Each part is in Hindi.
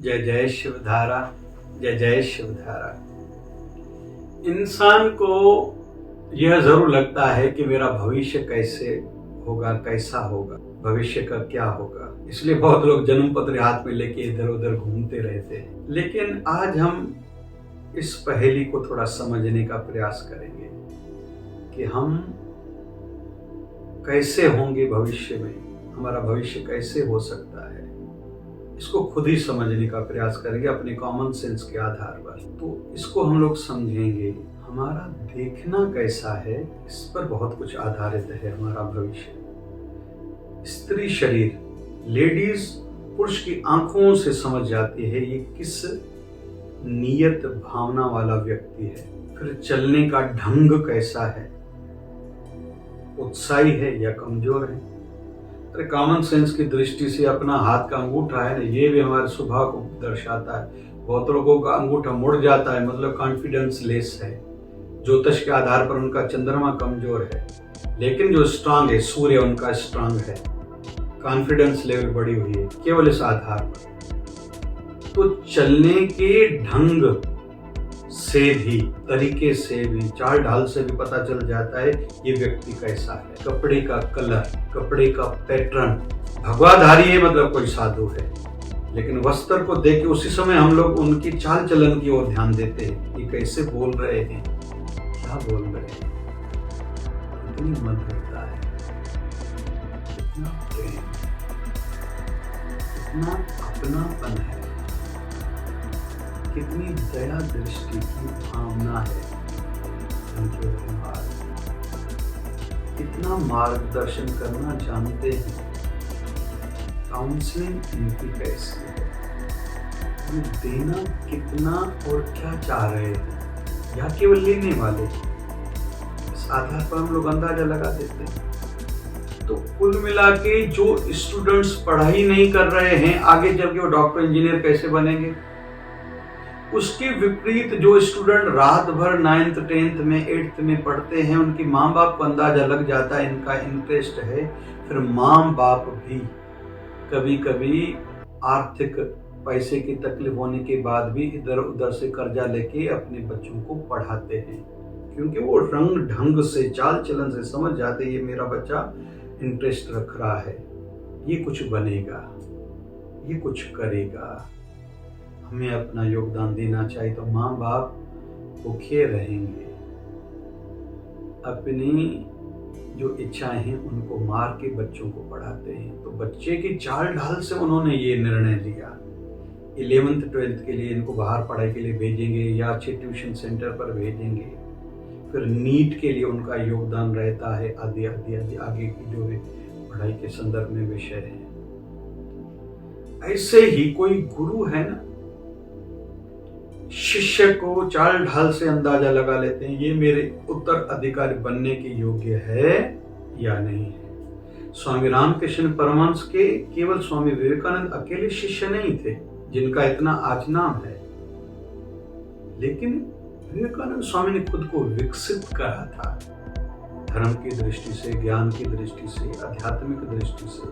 जय जय शिवधारा, जय जय शिवधारा। इंसान को यह जरूर लगता है कि मेरा भविष्य कैसे होगा, कैसा होगा, भविष्य का क्या होगा। इसलिए बहुत लोग जन्म पत्र हाथ में लेके इधर उधर घूमते रहते हैं। लेकिन आज हम इस पहेली को थोड़ा समझने का प्रयास करेंगे कि हम कैसे होंगे भविष्य में, हमारा भविष्य कैसे हो सकता है। इसको खुद ही समझने का प्रयास करेंगे अपने कॉमन सेंस के आधार पर। तो इसको हम लोग समझेंगे। हमारा देखना कैसा है, इस पर बहुत कुछ आधारित है हमारा भविष्य। स्त्री शरीर, लेडीज पुरुष की आंखों से समझ जाती है ये किस नियत भावना वाला व्यक्ति है। फिर चलने का ढंग कैसा है, उत्साही है या कमजोर है। अरे कॉमन सेंस की दृष्टि से अपना हाथ का अंगूठा है ना, ये भी हमारे स्वभाव को दर्शाता है। बहुत लोगों का अंगूठा मुड़ जाता है, मतलब कॉन्फिडेंस लेस है। ज्योतिष के आधार पर उनका चंद्रमा कमजोर है, लेकिन जो स्ट्रांग है सूर्य उनका स्ट्रांग है। कॉन्फिडेंस लेवल बढ़ी हुई है केवल इस आधार पर। तो चलने के ढंग से भी, तरीके से भी, चाल ढाल से भी पता चल जाता है ये व्यक्ति कैसा है। कपड़े का कलर, कपड़े का पैटर्न, भगवाधारी है मतलब कोई साधु है, लेकिन वस्त्र को देख के उसी समय हम लोग उनकी चाल चलन की ओर ध्यान देते हैं। ये कैसे बोल रहे हैं, क्या बोल रहे हैं, कितनी मधुरता है, कितना प्रेम, कितना अपनापन है, कितनी दया दृष्टि की भावना है उनके व्यवहार, कितना मार्गदर्शन करना जानते हैं। काउंसलिंग इनकी कैसी है, ये देना कितना और क्या चाह रहे हैं, या केवल लेने वाले, इस आधार पर हम लोग अंदाजा लगा देते हैं। तो कुल मिला के जो स्टूडेंट्स पढ़ाई नहीं कर रहे हैं, आगे जब वो डॉक्टर इंजीनियर कैसे बनेंगे, उसके विपरीत जो स्टूडेंट रात भर 9th 10th में 8th में पढ़ते हैं, उनकी माँ बाप को अंदाजा लग जाता है इनका इंटरेस्ट है। फिर माँ बाप भी कभी कभी आर्थिक पैसे की तकलीफ होने के बाद भी इधर उधर से कर्जा लेके अपने बच्चों को पढ़ाते हैं, क्योंकि वो रंग ढंग से, चाल चलन से समझ जाते हैं ये मेरा बच्चा इंटरेस्ट रख रहा है, ये कुछ बनेगा, ये कुछ करेगा, हमें अपना योगदान देना चाहिए। तो माँ बाप भूखे रहेंगे, अपनी जो इच्छाएं हैं उनको मार के बच्चों को पढ़ाते हैं। तो बच्चे की चाल ढाल से उन्होंने ये निर्णय लिया 11th 12th के लिए इनको बाहर पढ़ाई के लिए भेजेंगे या अच्छे ट्यूशन सेंटर पर भेजेंगे। फिर नीट के लिए उनका योगदान रहता है, आदि आदि आदि आगे की जो पढ़ाई के संदर्भ में विषय है। ऐसे ही कोई गुरु है ना, शिष्य को चाल ढाल से अंदाजा लगा लेते हैं ये मेरे उत्तराधिकारी बनने के योग्य है या नहीं है। स्वामी रामकृष्ण परमहंस के केवल स्वामी विवेकानंद अकेले शिष्य नहीं थे जिनका इतना आज नाम है, लेकिन विवेकानंद स्वामी ने खुद को विकसित करा था, धर्म की दृष्टि से, ज्ञान की दृष्टि से, आध्यात्मिक दृष्टि से,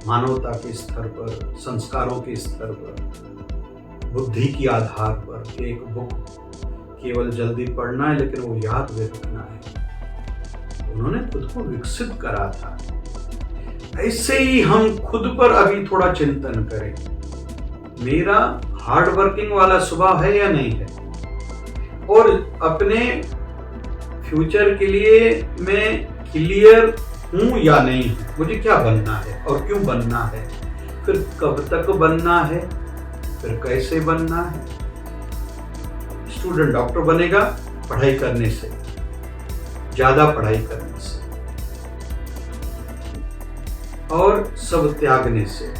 मानवता के स्तर पर, संस्कारों के स्तर पर, बुद्धि के आधार पर। एक बुक केवल जल्दी पढ़ना है लेकिन वो याद भी रखना है, उन्होंने खुद को विकसित करा था। ऐसे ही हम खुद पर अभी थोड़ा चिंतन करें, मेरा हार्ड वर्किंग वाला स्वभाव है या नहीं है, और अपने फ्यूचर के लिए मैं क्लियर हूं या नहीं हूं, मुझे क्या बनना है और क्यों बनना है, फिर कब तक बनना है, फिर कैसे बनना है। स्टूडेंट डॉक्टर बनेगा पढ़ाई करने से, ज्यादा पढ़ाई करने से और सब त्यागने से।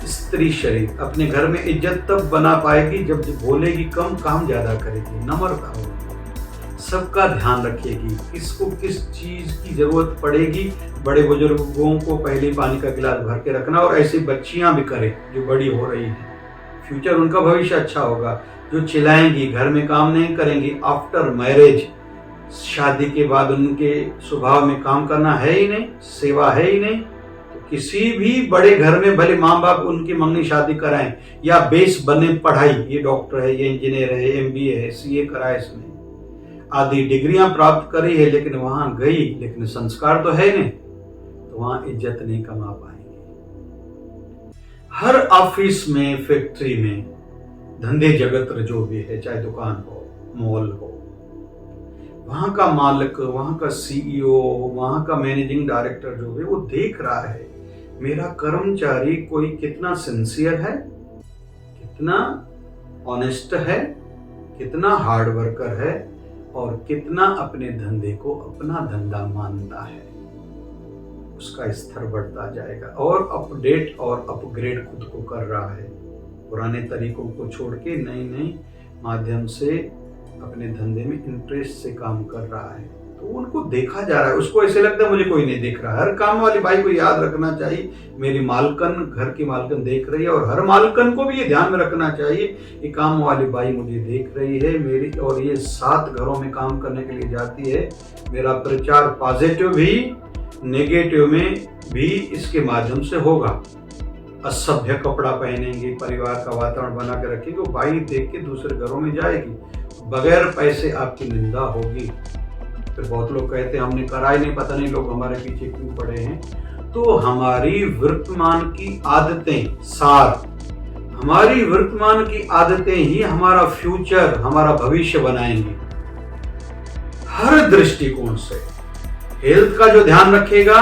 स्त्री शरीर अपने घर में इज्जत तब बना पाएगी जब बोलेगी कम, काम ज्यादा करेगी, नम्रता होगी, सबका ध्यान रखेगी, किसको किस चीज की जरूरत पड़ेगी। बड़े बुजुर्गों को पहले पानी का गिलास भर के रखना, और ऐसी बच्चियां भी करें जो बड़ी हो रही हैं, फ्यूचर उनका भविष्य अच्छा होगा। जो चिल्लाएंगी, घर में काम नहीं करेंगी, आफ्टर मैरिज, शादी के बाद उनके स्वभाव में काम करना है ही नहीं, सेवा है ही नहीं, तो किसी भी बड़े घर में भले माँ बाप उनकी मंगनी शादी कराएं या बेस बने पढ़ाई, ये डॉक्टर है, ये इंजीनियर है, एमबीए है, सीए करा इसने, आदि डिग्रियां प्राप्त करी है, लेकिन वहां गई लेकिन संस्कार तो है नहीं, तो वहां इज्जत नहीं कमा पाएंगे। हर ऑफिस में, फैक्ट्री में, धंधे जगत जो भी है, चाहे दुकान हो, मॉल हो, वहां का मालिक, वहां का सीईओ, वहां का मैनेजिंग डायरेक्टर जो है, वो देख रहा है मेरा कर्मचारी कोई कितना सिंसियर है, कितना ऑनेस्ट है, कितना हार्ड वर्कर है और कितना अपने धंधे को अपना धंधा मानता है। उसका स्तर बढ़ता जाएगा और अपडेट और अपग्रेड खुद को कर रहा है, पुराने तरीकों को छोड़ के नई नई माध्यम से अपने धंधे में इंटरेस्ट से काम कर रहा है। तो उनको देखा जा रहा है, उसको ऐसे लगता है मुझे कोई नहीं देख रहा है। हर काम वाली बाई को याद रखना चाहिए मेरी मालकन, घर की मालकन देख रही है, और हर मालकन को भी ये ध्यान में रखना चाहिए कि काम वाली बाई मुझे देख रही है मेरी, और ये 7 घरों में काम करने के लिए जाती है। मेरा प्रचार पॉजिटिव भी नेगेटिव में भी इसके माध्यम से होगा। असभ्य कपड़ा पहनेंगे, परिवार का वातावरण बना के रखेंगे, वो बाई देख के दूसरे घरों में जाएगी, बगैर पैसे आपकी निंदा होगी। फिर बहुत लोग कहते हैं हमने करा ही नहीं, पता नहीं लोग हमारे पीछे क्यों पड़े हैं। तो हमारी वर्तमान की आदतें हमारी वर्तमान की आदतें ही हमारा फ्यूचर, हमारा भविष्य बनाएंगे। हर दृष्टिकोण से हेल्थ का जो ध्यान रखेगा,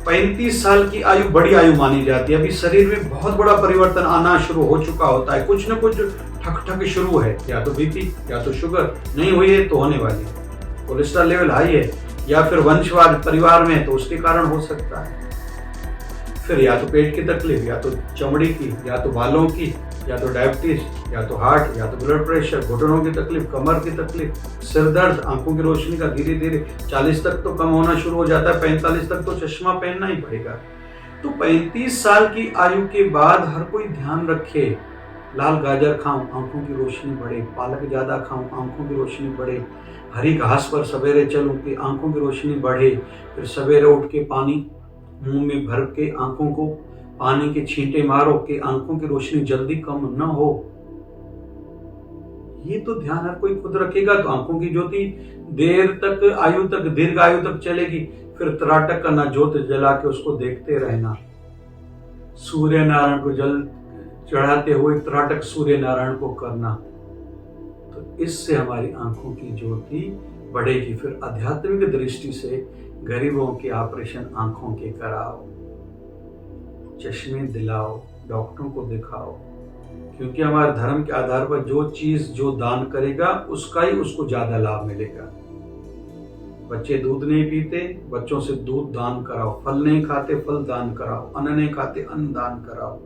35 साल की आयु बड़ी आयु मानी जाती है। अभी शरीर में बहुत बड़ा परिवर्तन आना शुरू हो चुका होता है, कुछ न कुछ ठक ठक शुरू है, या तो बीपी, या तो शुगर नहीं हुई है तो होने वाली है, कोलेस्ट्रॉल लेवल हाई है, या फिर वंशवाद परिवार में तो उसके कारण हो सकता है। फिर या तो पेट की तकलीफ, या तो चमड़ी की, या तो बालों की, या तो डायबिटीज, या तो हार्ट, या तो ब्लड प्रेशर, घुटनों की तकलीफ, कमर की तकलीफ, सिर दर्द, आंखों की रोशनी का धीरे धीरे 40 तक तो कम होना शुरू हो जाता है, 45 तक तो चश्मा पहनना ही पड़ेगा। तो 35 साल की आयु के बाद हर कोई ध्यान रखे, लाल गाजर खाऊं आंखों की रोशनी बढ़े, पालक ज्यादा खाऊं आंखों की रोशनी बढ़े, हरी घास पर सवेरे चलूं कि आंखों की रोशनी बढ़े, फिर सवेरे उठ के पानी मुंह में भर के आंखों को पानी के छींटे मारो कि आंखों की रोशनी जल्दी कम न हो। ये तो ध्यान हर कोई खुद रखेगा तो आंखों की ज्योति देर तक, आयु तक, दीर्घ आयु तक चलेगी। फिर त्राटक करना, ज्योत जला के उसको देखते रहना, सूर्य नारायण को जल चढ़ाते हुए त्राटक सूर्य नारायण को करना, तो इससे हमारी आंखों की ज्योति बढ़ेगी। फिर आध्यात्मिक दृष्टि से गरीबों के ऑपरेशन आंखों के कराओ, चश्मे दिलाओ, डॉक्टरों को दिखाओ, क्योंकि हमारे धर्म के आधार पर जो चीज जो दान करेगा उसका ही उसको ज्यादा लाभ मिलेगा। बच्चे दूध नहीं पीते, बच्चों से दूध दान कराओ, फल नहीं खाते, फल दान कराओ, अन्न नहीं खाते, अन्न दान कराओ,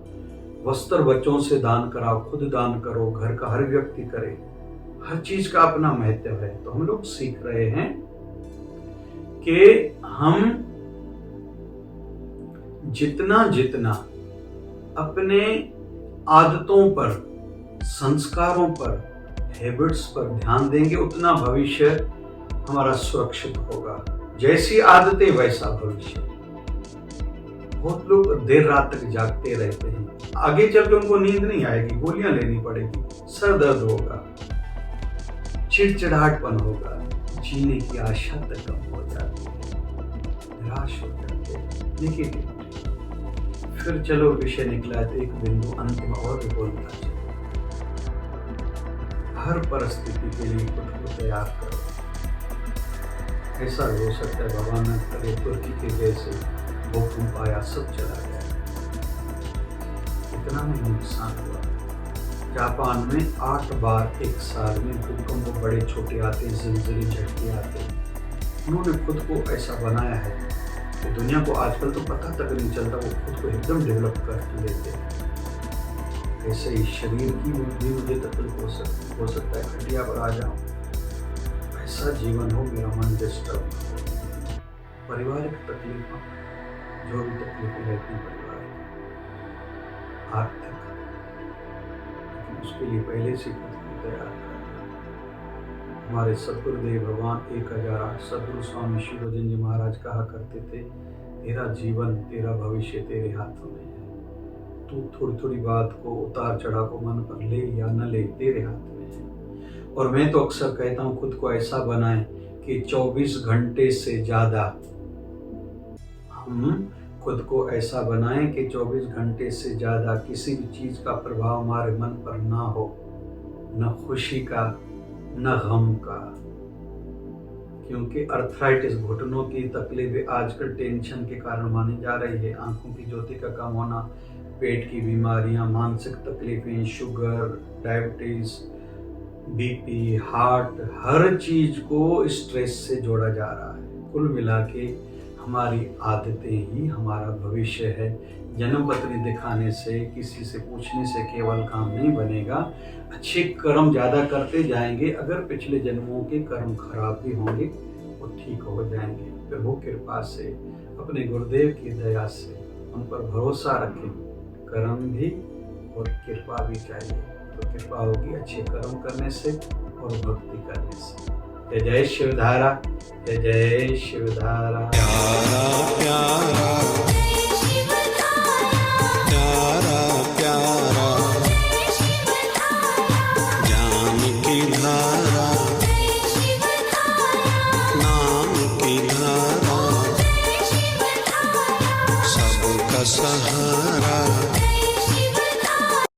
वस्त्र बच्चों से दान कराओ, खुद दान करो, घर का हर व्यक्ति करे। हर चीज का अपना महत्व है। तो हम लोग सीख रहे हैं कि हम जितना जितना अपने आदतों पर, संस्कारों पर, हैबिट्स पर ध्यान देंगे, उतना भविष्य हमारा सुरक्षित होगा। जैसी आदतें वैसा भविष्य। बहुत लोग देर रात तक जागते रहते हैं, आगे चल के उनको नींद नहीं आएगी, गोलियां लेनी पड़ेगी, सर दर्द होगा, चिड़चिड़ाहटपन होगा, जीने की आशा तक कम हो जाती है, निराश हो जाते हैं, नेगेटिव। फिर चलो विषय निकला तो एक बिंदु अंतिम और भी बोलना चाहिए। हर परिस्थिति के लिए खुद को तैयार करो। ऐसा हो सकता है भगवान ने करे तुर्की के जैसे भूकंप आया, सब चला गया, इतना नहीं नुकसान हुआ। जापान में 8 बार एक साल में भूकंप बड़े छोटे आते हैं, ज़िलज़िले झटके आते हैं। उन्होंने खुद को ऐसा बनाया है कि दुनिया को आजकल तो पता तक नहीं चलता, वो खुद को एकदम डेवलप कर लेते हैं। ऐसे ही शरीर की भी मुझे तकलीफ हो सकता है, खटिया पर आ जाऊं, ऐसा जीवन हो, मेरा मन डिस्टर्ब हो, पारिवारिक तकलीफ, जो भी तकलीफें रहती परिवार की, आर्थिक, उसके लिए पहले से खुद को तैयार करना। हमारे सतगुरुदेव भगवान 1008 सदगुरु स्वामी शिवोजन जी महाराज कहा करते थे, तेरा जीवन, तेरा भविष्य तेरे हाथों में है। तू थोड़ी थोड़ी बात को, उतार चढ़ाव को मन पर ले या न ले, तेरे हाथ में है। और मैं तो अक्सर कहता हूँ, खुद को ऐसा बनाएं कि 24 घंटे से ज़्यादा हम खुद को ऐसा बनाएं कि 24 घंटे से ज़्यादा किसी भी चीज़ का प्रभाव हमारे मन पर ना हो, न खुशी का न गम का। क्योंकि अर्थराइटिस, घुटनों की तकलीफें आजकल टेंशन के कारण मानी जा रही है। आंखों की ज्योति का कम होना, पेट की बीमारियां, मानसिक तकलीफें, शुगर, डायबिटीज, बीपी, हार्ट, हर चीज को स्ट्रेस से जोड़ा जा रहा है। कुल मिला के हमारी आदतें ही हमारा भविष्य है। जन्म पत्री दिखाने से, किसी से पूछने से केवल काम नहीं बनेगा। अच्छे कर्म ज़्यादा करते जाएंगे, अगर पिछले जन्मों के कर्म खराब भी होंगे वो ठीक हो जाएंगे। प्रभु कृपा से, अपने गुरुदेव की दया से उन पर भरोसा रखें। कर्म भी और कृपा भी चाहिए, तो कृपा होगी अच्छे कर्म करने से और भक्ति करने से। जय जय शिवधारा, जय जय शिवधारा। प्यारा प्यारा